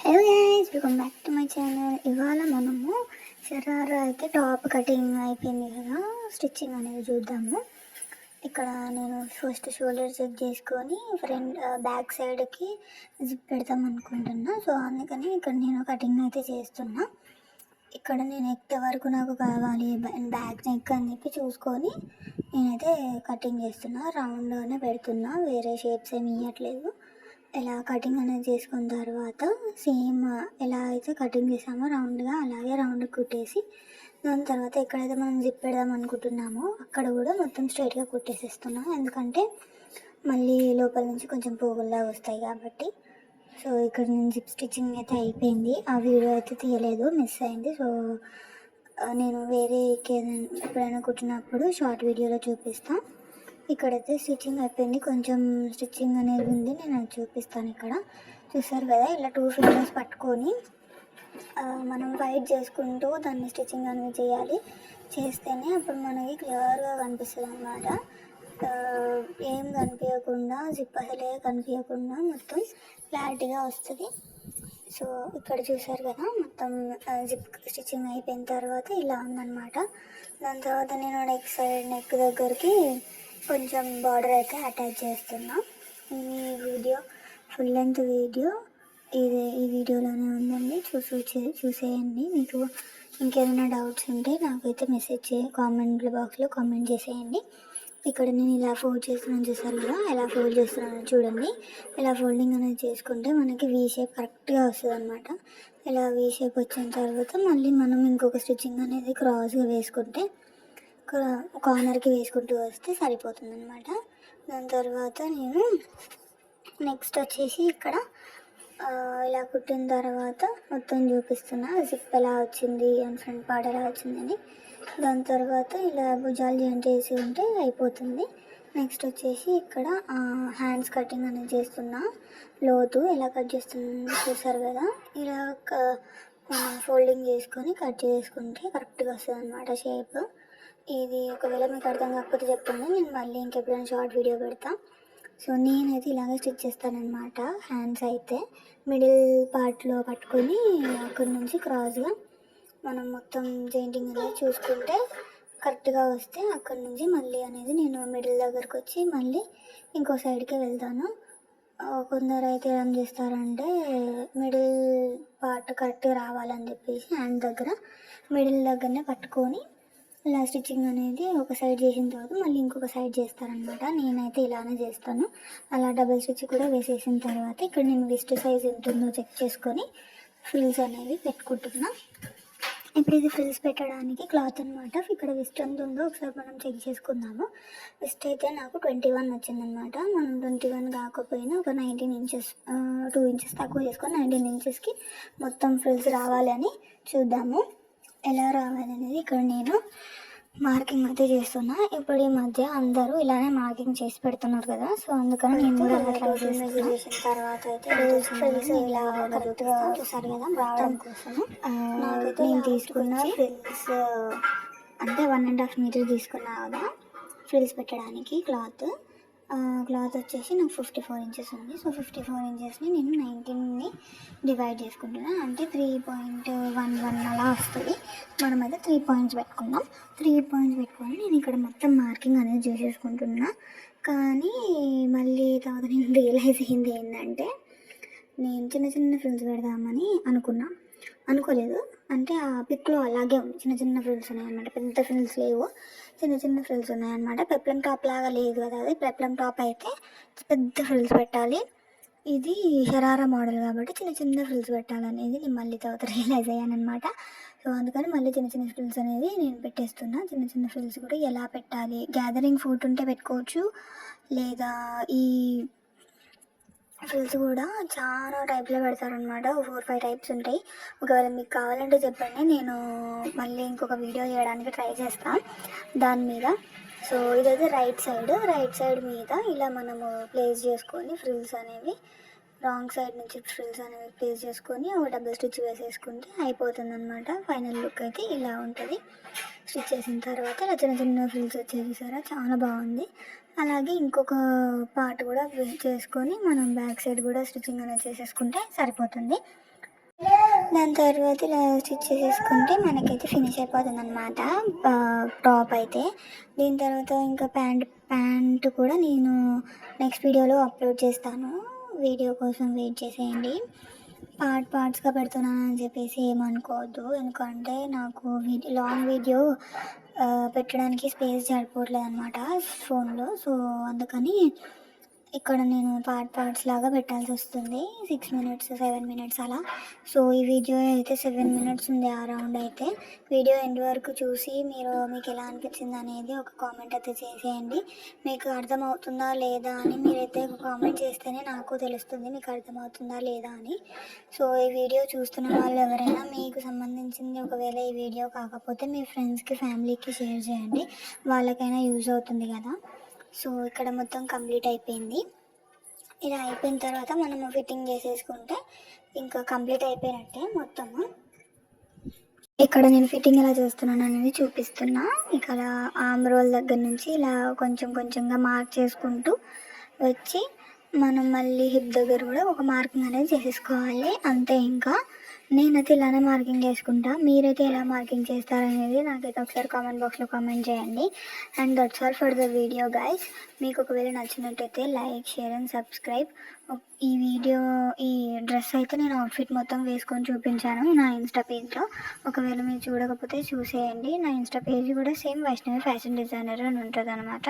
Hello guys, welcome back to my channel. ఇవాళ మనము షరారా అయితే టాప్ కటింగ్ అయిపోయింది కదా, స్టిచ్చింగ్ అనేది చూద్దాము. ఇక్కడ నేను ఫస్ట్ షోల్డర్ చెక్ చేసుకొని ఫ్రంట్ బ్యాక్ సైడ్కి జిప్ పెడతాం అనుకుంటున్నా. సో అందుకని ఇక్కడ నేను కటింగ్ అయితే చేస్తున్నా. ఇక్కడ నేను ఎంతవరకు నాకు కావాలి బ్యాక్ నెక్ అని చెప్పి చూసుకొని నేనైతే కటింగ్ చేస్తున్నా. రౌండ్గానే పెడుతున్నా, వేరే షేప్స్ ఏమి ఇవ్వట్లేదు. ఎలా కటింగ్ అనేది చేసుకున్న తర్వాత సేమ్ ఎలా అయితే కటింగ్ చేసామో రౌండ్గా అలాగే రౌండ్ కుట్టేసి, దాని తర్వాత ఎక్కడైతే మనం జిప్ పెడదాం అనుకుంటున్నామో అక్కడ కూడా మొత్తం స్ట్రైట్గా కుట్టేసేస్తున్నాం. ఎందుకంటే మళ్ళీ లోపల నుంచి కొంచెం పోగుల్లాగా వస్తాయి కాబట్టి. సో ఇక్కడ నేను జిప్ స్టిచ్చింగ్ అయితే అయిపోయింది. ఆ వీడియో అయితే తీయలేదు, మిస్ అయింది. సో నేను వేరే ఎప్పుడైనా కుట్టినప్పుడు షార్ట్ వీడియోలో చూపిస్తాను. ఇక్కడైతే స్టిచ్చింగ్ అయిపోయింది, కొంచెం స్టిచ్చింగ్ అనేది ఉంది, నేను అది చూపిస్తాను. ఇక్కడ చూసారు కదా, ఇలా 2 ఫింగర్స్ పట్టుకొని మనం వైట్ చేసుకుంటూ దాన్ని స్టిచ్చింగ్ అనేది చేయాలి. చేస్తేనే అప్పుడు మనకి క్లియర్గా కనిపిస్తుంది అన్నమాట. ఏం కనిపించకుండా, జిప్ అసలే కనిపించకుండా మొత్తం క్లారిటీగా వస్తుంది. సో ఇక్కడ చూసారు కదా, మొత్తం జిప్ స్టిచ్చింగ్ అయిపోయిన తర్వాత ఇలా ఉందన్నమాట. దాని తర్వాత నేను నెక్ దగ్గరికి కొంచెం బార్డర్ అయితే అటాచ్ చేస్తున్నా. ఈ వీడియో ఫుల్ లెంత్ వీడియో ఈ వీడియోలోనే ఉందండి, చూసేయండి. మీకు ఇంకేమైనా డౌట్స్ ఉంటే నాకైతే మెసేజ్ కామెంట్ బాక్స్లో కామెంట్ చేసేయండి. ఇక్కడ నేను ఇలా ఫోల్డ్ చేస్తున్నాను, చూసారు కదా, ఎలా ఫోల్డ్ చేస్తున్నాను చూడండి. ఇలా ఫోల్డింగ్ అనేది చేసుకుంటే మనకి వీ షేప్ కరెక్ట్గా వస్తుంది అనమాట. ఇలా వీ షేప్ వచ్చిన తర్వాత మళ్ళీ మనం ఇంకొక స్టిచ్చింగ్ అనేది క్రాస్గా వేసుకుంటే, కార్నర్కి వేసుకుంటూ వస్తే సరిపోతుంది అనమాట. దాని తర్వాత నేను నెక్స్ట్ వచ్చేసి ఇక్కడ ఇలా కుట్టిన తర్వాత మొత్తం చూపిస్తున్నా జిప్ ఎలా వచ్చింది అండ్ ఫ్రంట్ పార్ట్ ఎలా వచ్చిందని. దాని తర్వాత ఇలా భుజాలు జాయింట్ చేసి ఉంటే అయిపోతుంది. నెక్స్ట్ వచ్చేసి ఇక్కడ హ్యాండ్స్ కటింగ్ అనేది చేస్తున్నా. లోతు ఎలా కట్ చేస్తున్నా చూసారు కదా, ఇలా మనం ఫోల్డింగ్ చేసుకొని కట్ చేసుకుంటే కరెక్ట్గా వస్తుంది అనమాట షేప్. ఇది ఒకవేళ మీకు అర్థం కాకపోతే చెప్పండి, నేను మళ్ళీ ఇంకెప్పుడైనా షార్ట్ వీడియో పెడతా. సో నేనైతే ఇలాగే స్టిచ్ చేస్తానన్నమాట. హ్యాండ్స్ అయితే మిడిల్ పార్ట్లో పట్టుకొని అక్కడి నుంచి క్రాస్గా మనం మొత్తం జాయింటింగ్ అనేది చూసుకుంటే కరెక్ట్గా వస్తే అక్కడి నుంచి మళ్ళీ అనేది నేను మిడిల్ దగ్గరకు వచ్చి మళ్ళీ ఇంకో సైడ్కి వెళ్తాను. కొందరు అయితే ఏం చేస్తారంటే మిడిల్ పార్ట్ కరెక్ట్గా రావాలని చెప్పేసి హ్యాండ్ దగ్గర మిడిల్ దగ్గరనే పట్టుకొని ఇలా స్టిచ్చింగ్ అనేది ఒక సైడ్ చేసిన తర్వాత మళ్ళీ ఇంకొక సైడ్ చేస్తారనమాట. నేనైతే ఇలానే చేస్తాను. అలా డబుల్ స్టిచ్ కూడా వేసేసిన తర్వాత ఇక్కడ నేను విస్ట్ సైజ్ ఎంత ఉందో చెక్ చేసుకొని ఫ్రిల్స్ అనేవి పెట్టుకుంటున్నా. ఇప్పుడు ఇది ఫ్రిల్స్ పెట్టడానికి క్లాత్ అనమాట. ఇక్కడ విస్ట్ ఎంత ఉందో ఒకసారి మనం చెక్ చేసుకుందాము. విస్ట్ అయితే నాకు 21 వచ్చిందనమాట. మనం 21 కాకపోయినా ఒక 19 ఇంచెస్ 2 ఇంచెస్ తక్కువ చేసుకొని 19 ఇంచెస్కి మొత్తం ఫ్రిల్స్ రావాలని చూద్దాము. ఎలా రావాలనేది ఇక్కడ నేను మార్కింగ్ అయితే చేస్తున్నా. ఇప్పుడు ఈ మధ్య అందరూ ఇలానే మార్కింగ్ చేసి పెడుతున్నారు కదా, సో అందుకని నేను కూడా చేసిన తర్వాత అయితే ఫ్రిల్స్ ఇలా కరెక్ట్గా చూసారు కదా రావడం కోసం నేను తీసుకున్న ఫ్రిల్స్ అంటే 1.5 మీటర్ తీసుకున్నా కదా ఫ్రిల్స్ పెట్టడానికి. క్లాత్ వచ్చేసి నాకు 54 ఇంచెస్ ఉంది. సో 54 ఇంచెస్ని నేను 19ని డివైడ్ చేసుకుంటున్నాను, అంటే 3.11 అలా వస్తుంది. మనమైతే 3 పాయింట్స్ పెట్టుకుందాం. 3 పాయింట్స్ పెట్టుకొని నేను ఇక్కడ మొత్తం మార్కింగ్ అనేది చేసేసుకుంటున్నా. కానీ మళ్ళీ తర్వాత నేను రియలైజ్ అయింది ఏంటంటే, నేను చిన్న చిన్న ఫ్రిల్స్ పెడదామని అనుకోలేదు. అంటే ఆ పిక్లో అలాగే ఉంది, చిన్న చిన్న ఫ్రిల్స్ ఉన్నాయన్నమాట. పెద్ద ఫ్రిల్స్ లేవు, చిన్న చిన్న ఫ్రిల్స్ ఉన్నాయన్నమాట. పెప్లం టాప్ లాగా లేదు కదా, అది పెప్లం టాప్ అయితే పెద్ద ఫ్రిల్స్ పెట్టాలి. ఇది షరారా మోడల్ కాబట్టి చిన్న చిన్న ఫ్రిల్స్ పెట్టాలనేది నేను మళ్ళీ తర్వాత రియలైజ్ అయ్యానమాట. సో అందుకని మళ్ళీ చిన్న చిన్న ఫ్రిల్స్ అనేది నేను పెట్టేస్తున్నా. చిన్న చిన్న ఫ్రిల్స్ కూడా ఎలా పెట్టాలి, గ్యాదరింగ్ ఫుట్ ఉంటే పెట్టుకోవచ్చు, లేదా ఈ ఫ్రిల్స్ కూడా చాలా టైప్లో పెడతారనమాట. 4-5 టైప్స్ ఉంటాయి. ఒకవేళ మీకు కావాలంటే చెప్పండి, నేను మళ్ళీ ఇంకొక వీడియో చేయడానికి ట్రై చేస్తాను దాని మీద. సో ఇదైతే రైట్ సైడ్ మీద ఇలా మనము ప్లేస్ చేసుకొని ఫ్రిల్స్ అనేవి రాంగ్ సైడ్ నుంచి ఫ్రిల్స్ అనేవి ప్లేస్ చేసుకొని ఒక డబుల్ స్టిచ్ వేసేసుకుంటే అయిపోతుంది అనమాట. ఫైనల్ లుక్ అయితే ఇలా ఉంటుంది. స్టిచ్ చేసిన తర్వాత ఇలా చిన్న చిన్న ఫ్రిల్స్ వచ్చేసి చూసారా, చాలా బాగుంది. అలాగే ఇంకొక పార్ట్ కూడా చేసుకొని మనం బ్యాక్ సైడ్ కూడా స్టిచ్చింగ్ అనేది చేసేసుకుంటే సరిపోతుంది. దాని తర్వాత ఇలా స్టిచ్ చేసేసుకుంటే మనకైతే ఫినిష్ అయిపోతుంది అనమాట టాప్ అయితే. దీని తర్వాత ఇంకా ప్యాంట్ కూడా నేను నెక్స్ట్ వీడియోలో అప్లోడ్ చేస్తాను. వీడియో కోసం వెయిట్ చేసేయండి. పార్ట్స్గా పెడుతున్నానని చెప్పేసి ఏమనుకోవద్దు, ఎందుకంటే నాకు లాంగ్ వీడియో పెట్టడానికి స్పేస్ సరిపోవట్లేదు అనమాట ఫోన్లో. సో అందుకని ఇక్కడ నేను పార్ట్స్ లాగా పెట్టాల్సి వస్తుంది. 6 మినిట్స్ 7 మినిట్స్ అలా. సో ఈ వీడియో అయితే 7 మినిట్స్ ఉంది అరౌండ్. అయితే వీడియో ఎండ్ వరకు చూసి మీకు ఎలా అనిపించింది అనేది ఒక కామెంట్ అయితే చేసేయండి. మీకు అర్థమవుతుందా లేదా అని మీరైతే ఒక కామెంట్ చేస్తేనే నాకు తెలుస్తుంది మీకు అర్థమవుతుందా లేదా అని. సో ఈ వీడియో చూస్తున్న వాళ్ళు ఎవరైనా మీకు సంబంధించింది ఒకవేళ ఈ వీడియో కాకపోతే మీ ఫ్రెండ్స్కి ఫ్యామిలీకి షేర్ చేయండి, వాళ్ళకైనా యూజ్ అవుతుంది కదా. సో ఇక్కడ మొత్తం కంప్లీట్ అయిపోయింది. ఇలా అయిపోయిన తర్వాత మనము ఫిట్టింగ్ చేసేసుకుంటే ఇంకా కంప్లీట్ అయిపోయినట్టే మొత్తము. ఇక్కడ నేను ఫిట్టింగ్ ఎలా చేస్తున్నాను అనేది చూపిస్తున్నా. ఇక్కడ ఆర్మ్ రోల్ దగ్గర నుంచి ఇలా కొంచెంగా మార్క్ చేసుకుంటూ వచ్చి మనం మళ్ళీ హిప్ దగ్గర కూడా ఒక మార్కింగ్ అనేది చేసేసుకోవాలి, అంతే. ఇంకా నేనైతే ఇలానే మార్కింగ్ చేసుకుంటా, మీరైతే ఎలా మార్కింగ్ చేస్తారనేది నాకైతే ఒకసారి కామెంట్ బాక్స్లో కామెంట్ చేయండి. And that's all for the video guys. మీకు ఒకవేళ నచ్చినట్టయితే లైక్, షేర్ అండ్ సబ్స్క్రైబ్. ఈ డ్రెస్ అయితే నేను అవుట్ఫిట్ మొత్తం వేసుకొని చూపించాను నా ఇన్స్టా పేజ్లో. ఒకవేళ మీరు చూడకపోతే చూసేయండి. నా ఇన్స్టా పేజ్ కూడా సేమ్ వైష్ణవి ఫ్యాషన్ డిజైనర్ అని ఉంటుంది అనమాట.